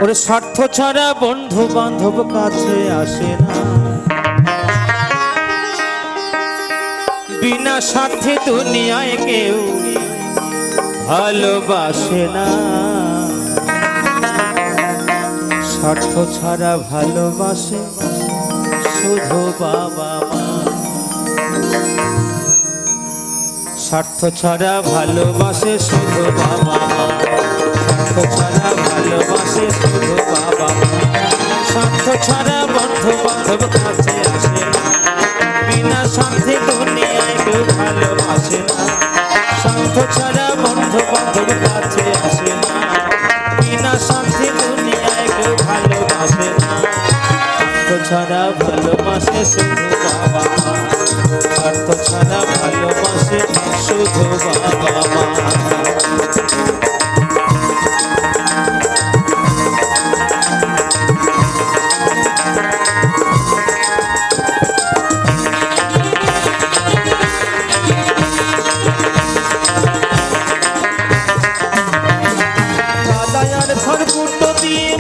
ওরে স্বার্থ ছাড়া বন্ধু বান্ধব কাছে আসে না, বিনা স্বার্থে দুনিয়ায় কেউ ভালোবাসে না। স্বার্থ ছাড়া ভালোবাসে শুধু বাবা মা, স্বার্থ ছাড়া ভালোবাসে শুধু বাবা মা, স্বার্থ ছাড়া ভালোবাসে শুধু বাবা মা। স্বার্থ ছাড়া বন্ধু বান্ধব কাছে আসে না, বিনা স্বার্থে দুনিয়ায় কেউ ভালোবাসে না। স্বার্থ ছাড়া বন্ধু বান্ধব কাছে আসে না, বিনা স্বার্থে দুনিয়ায় কেউ ভালোবাসে না। স্বার্থ ছাড়া ভালোবাসে শুধু বাবা মা, স্বার্থ ছাড়া ভালোবাসে শুধু বাবা মা।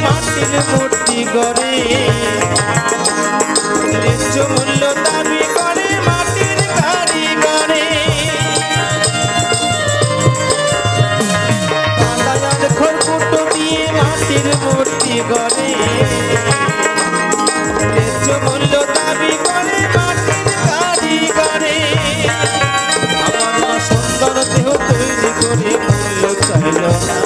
মাটির মূর্তি গড়ে ন্যায্য মূল্য দাবি করে মাটির কারিগরে, পালায়ার খড়কুটো দিয়ে মাটির মূর্তি গড়ে ন্যায্য মূল্য দাবি করে মাটির কারিগরে। আমার মা সুন্দর দেহ তৈরি করে মূল্য চাইল না,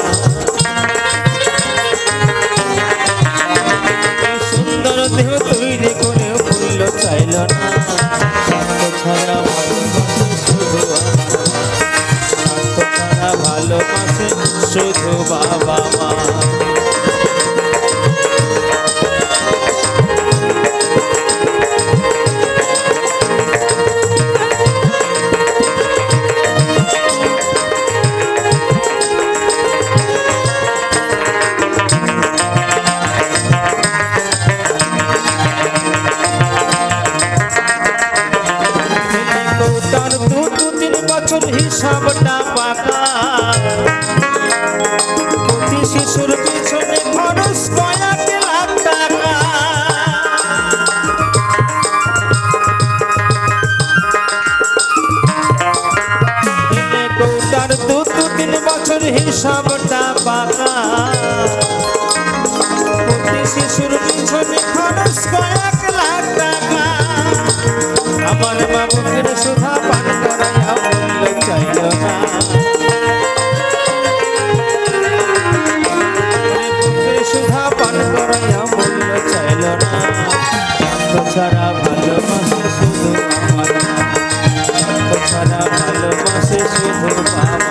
দেহ তৈরি করে মূল্য চাইল না। স্বার্থ ছাড়া ভালোবাসে শুধু স্বার্থ ছাড়া ভালোবাসে শুধু বাবা মা। হিসাবটা পাকা প্রতি শিশুর পিছনে খরচ কয়েক লাখ টাকা, কৌটার 2-3 বছর হিসাবটা পাকা প্রতি শিশুর পিছনে খরচ কয়েক লাখ টাকা। আমার মা মুখের সুধা পান করাইয়া মূল্য চাইল না, মুখের সুধা পান করাইয়া মূল্য চাইল না। স্বার্থ ছাড়া ভালোবাসে শুধু আমার মা, স্বার্থ ছাড়া ভালোবাসে শুধু বাবা মা।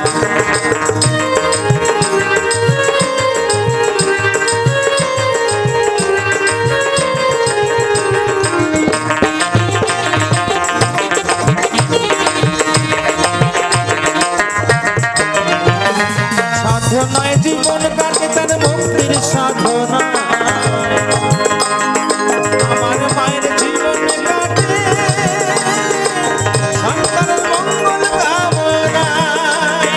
সাধনায় জীবন কাটে তার মুক্তির সাধনা, আমার মায়ের জীবন কাটে সন্তানের মঙ্গল কামনায়।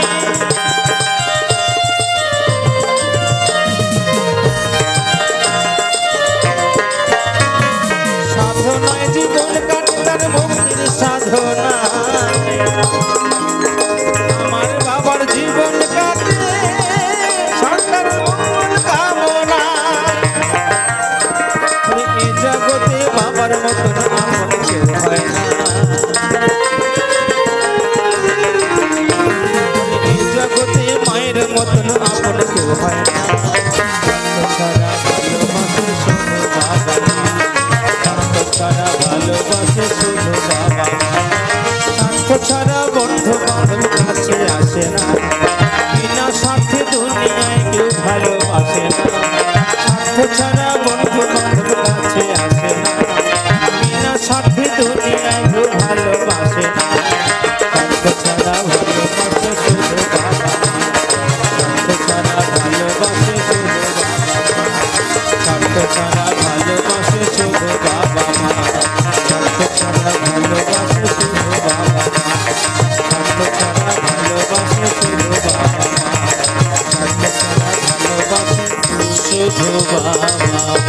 সাধনায় জীবন কাটে তার মুক্তির সাধনা, আমার বাবার জীবন কাটে সন্তানের মঙ্গল কামনায়। এই জগতে বাবার মতন আপন কেউ হয় না, এই জগতে মায়ের মতন আপন কেউ হয় না। স্বার্থ ছাড়া ভালোবাসে শুধু বাবা মা, স্বার্থ ছাড়া বন্ধু বান্ধব কাছে আসে না, বিনা স্বার্থে দুনিয়ায় কেউ ভালোবাসে না। স্বার্থ ছাড়া বন্ধু বান্ধব কাছে আসে না, বিনা স্বার্থে দুনিয়ায় কেউ ভালোবাসে না। স্বার্থ ছাড়া ভালোবাসে শুধু বাবা মা, স্বার্থ ছাড়া ভালোবাসে শুধু বাবা মা, স্বার্থ ছাড়া ভালোবাসে শুধু বাবা মা, স্বার্থ ছাড়া ভালোবাসে শুধু বাবা মা, স্বার্থ ছাড়া ভালোবাসে শুধু বাবা মা, স্বার্থ ছাড়া ভালোবাসে শুধু বাবা